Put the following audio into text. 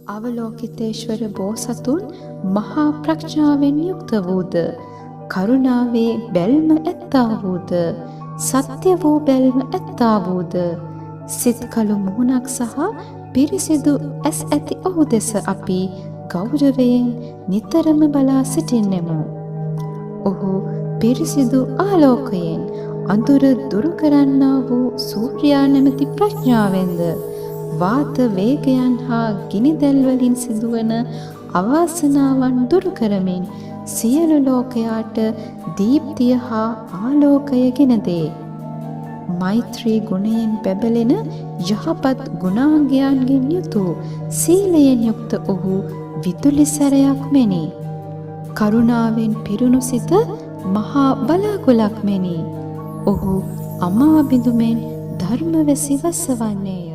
අවලෝකිතේශ්වර බෝසතුන් මහා ප්‍රඥාවෙන් යුක්ත වූද, කරුණාවේ බැල්ම ඇත්තා වූද, සත්‍ය වූ බැල්ම ඇත්තා වූද, සිත් කළු මුහුණක් සහ පිරිසිදු ඇස් ඇති ඔහු දෙස අපි ගෞරවයෙන් නිතරම බලා සිටින්නෙමු. ඔහු පිරිසිදු ආලෝකයෙන් අඳුර දුරු කරන්නා වූ සූර්යා නැමැති ප්‍රඥාවෙන්ද වාත වේගයන් හා ගිනිදැල් වලින් සිදුවන අවාසනාවන් දුරු කරමින් සියලු ලෝකයාට දීප්තිය හා ආලෝකය ගෙන දේ. මෛත්‍රී ගුණයෙන් බැබලෙන යහපත් ගුණාංගයන්ගෙන් යුතු සීලයෙන් යුක්ත ඔහු විදුලි සැරයක් මෙනි. කරුණාවෙන් පිරුණු සිත මහා බලාකුලක් මෙනි. ඔහු අමා බිඳුමෙන් ධර්මවැසි වසවන්නේය.